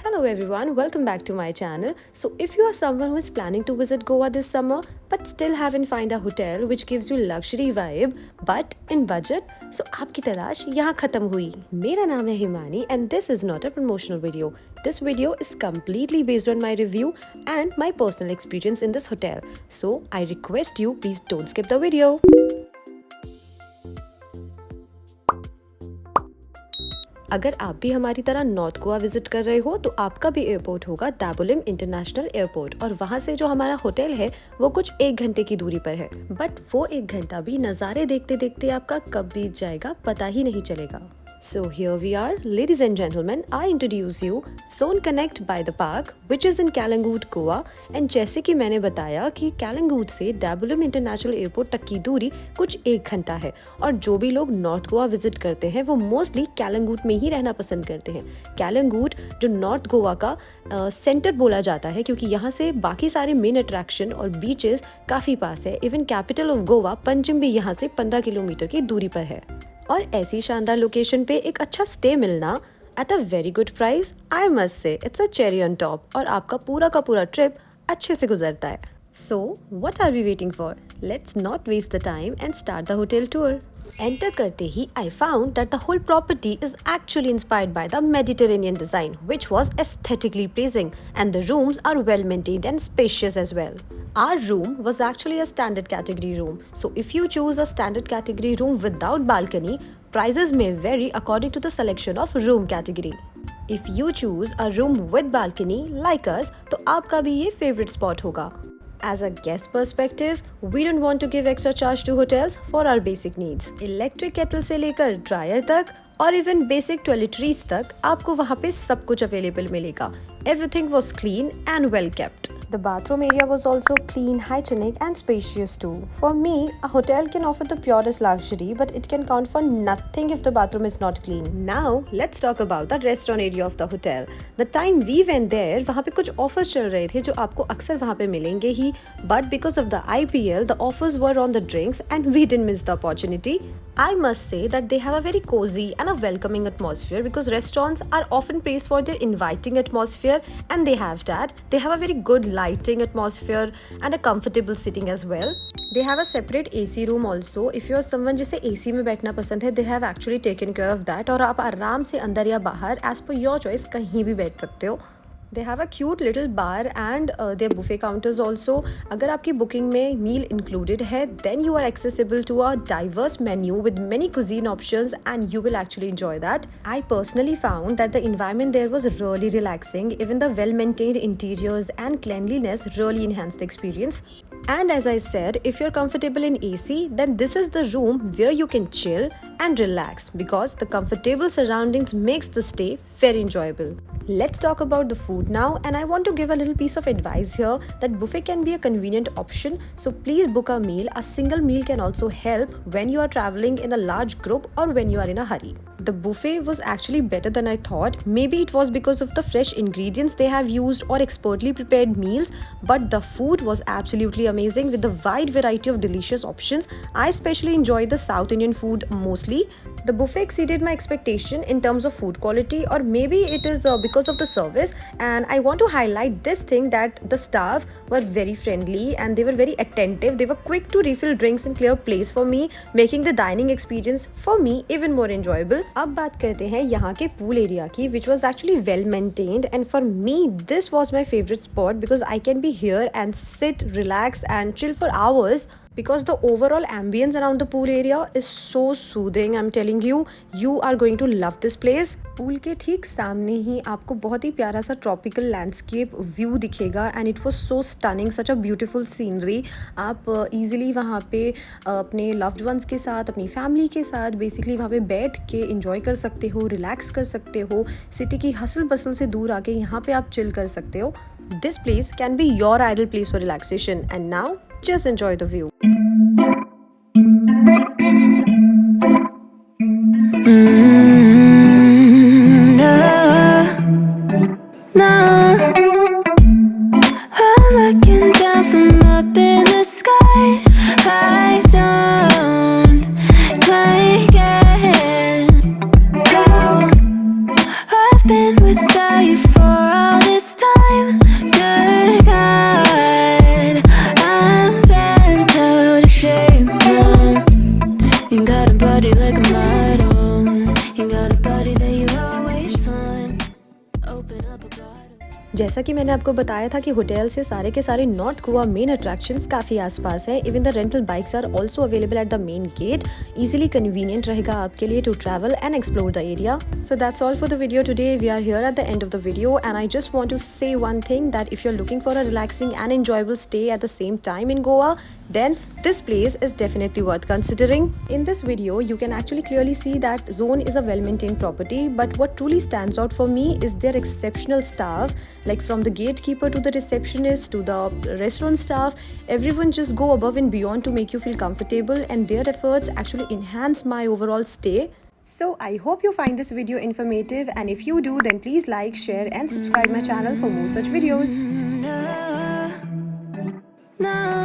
Hello everyone, welcome back to my channel. So if you are someone who is planning to visit Goa this summer but still haven't found a hotel which gives you luxury vibe but in budget, so आपकी तलाश यहाँ खत्म हुई। मेरा नाम है Himani and this is not a promotional video. This video is completely based on my review and my personal experience in this hotel. So I request you please don't skip the video. अगर आप भी हमारी तरह north Goa visit कर रहे हो तो आपका भी एयरपोर्ट होगा दाबोलिम इंटरनेशनल एयरपोर्ट और वहाँ से जो हमारा होटल है वो कुछ 1 घंटे की दूरी पर है। बट वो 1 घंटा भी नज़ारे देखते देखते आपका कब बीत जाएगा पता ही नहीं चलेगा। So here we are, ladies and gentlemen, I introduce you Zone Connect by the Park, which is in Kalangut, Goa. And जैसे कि मैंने बताया कि कैलंगूट से दाबोलिम इंटरनेशनल एयरपोर्ट तक की दूरी कुछ 1 घंटा है और जो भी लोग नॉर्थ गोवा विजिट करते हैं वो मोस्टली कैलंगूट में ही रहना पसंद करते हैं। कैलंगूट जो नॉर्थ गोवा का सेंटर बोला जाता है क्योंकि यहाँ से बाकी सारे मेन अट्रैक्शन और बीचेस काफ़ी पास है। Even capital of Goa Panjim भी यहाँ से 15 किलोमीटर की दूरी पर है और ऐसी शानदार लोकेशन पे एक अच्छा स्टे मिलना at a very good price, I must say it's a cherry on top और आपका पूरा का पूरा ट्रिप अच्छे से गुजरता है। So, what are we waiting for? Let's not waste the time and start the hotel tour. Enter करते ही I found that the whole property is actually inspired by the Mediterranean design, which was aesthetically pleasing, and the rooms are well maintained and spacious as well. Our room was actually a standard category room, so if you choose a standard category room without balcony, prices may vary according to the selection of room category. If you choose a room with balcony like us, तो आपका भी ये favorite spot होगा. As a guest perspective, we don't want to give extra charge to hotels for our basic needs. Electric kettle से लेकर dryer तक और even basic toiletries तक आपको वहाँ पे सब कुछ available मिलेगा. Everything was clean and well kept. The bathroom area was also clean, hygienic and spacious too. For me, a hotel can offer the purest luxury, but it can count for nothing if the bathroom is not clean. Now, let's talk about the restaurant area of the hotel. The time we went there, वहाँ पे कुछ offers चल रहे थे जो आपको अक्सर वहाँ पे मिलेंगे ही, but because of the IPL, the offers were on the drinks and we didn't miss the opportunity. I must say that they have a very cozy and a welcoming atmosphere because restaurants are often praised for their inviting atmosphere and they have that. They have a very good lighting atmosphere and a comfortable sitting as well. They have a separate AC room also. If you are someone जिसे AC में बैठना पसंद है, they have actually taken care of that और आप आराम से अंदर या बाहर as per your choice कहीं भी बैठ सकते हो. They have a cute little bar and their buffet counters also. अगर आपकी बुकिंग में मील इंक्लूडेड है then you are accessible to a diverse menu with many cuisine options and you will actually enjoy that. I personally found that the environment there was really relaxing. Even the well-maintained interiors and cleanliness really enhanced the experience. And as I said, if you're comfortable in AC, then this is the room where you can chill and relax because the comfortable surroundings makes the stay very enjoyable. Let's talk about the food now, and I want to give a little piece of advice here that buffet can be a convenient option, so please book a meal. A single meal can also help when you are traveling in a large group or when you are in a hurry. The buffet was actually better than I thought. Maybe it was because of the fresh ingredients they have used or expertly prepared meals, but the food was absolutely amazing with a wide variety of delicious options. I especially enjoyed the South Indian food mostly. The buffet exceeded my expectation in terms of food quality, or maybe it is because of the service, and I want to highlight this thing that the staff were very friendly and they were very attentive. They were quick to refill drinks and clear plates for me, making the dining experience for me even more enjoyable. अब बात करते हैं यहाँ के pool area की, which was actually well maintained, and for me this was my favorite spot because I can be here and sit, relax and chill for hours. Because the overall ambience around the pool area is so soothing. I'm telling you, you are going to love this place. Pool के ठीक सामने ही आपको बहुत ही प्यारा सा tropical landscape view दिखेगा and it was so stunning, such a beautiful scenery. आप easily वहाँ पे अपने loved ones के साथ, अपनी family के साथ basically वहाँ पे बैठ के enjoy कर सकते हो, relax कर सकते हो, city की हसल बसल से दूर आके यहाँ पे आप chill कर सकते हो. This place can be your ideal place for relaxation, and now just enjoy the view. No, I'm looking down from up in the sky. I don't quite get it. Oh, I've been without you for a open up a bottle. जैसा कि मैंने आपको बताया था कि hotel से सारे के सारे नॉर्थ गोवा मेन अट्रैक्शंस काफ़ी आसपास है. Even the rental bikes are also available at the main gate. Easily convenient रहेगा आपके लिए to travel and explore the area. So that's all for the video today. We are here at the end of the video and I just want to say one thing, that if you're looking for a relaxing and enjoyable stay at the same time in Goa, then this place is definitely worth considering. In this video you can actually clearly see that Zone is a well-maintained property, but what truly stands out for me is their exceptional staff. Like from the gatekeeper to the receptionist to the restaurant staff, everyone just go above and beyond to make you feel comfortable, and their efforts actually enhance my overall stay. So I hope you find this video informative, and if you do, then please like, share and subscribe my channel for more such videos. No.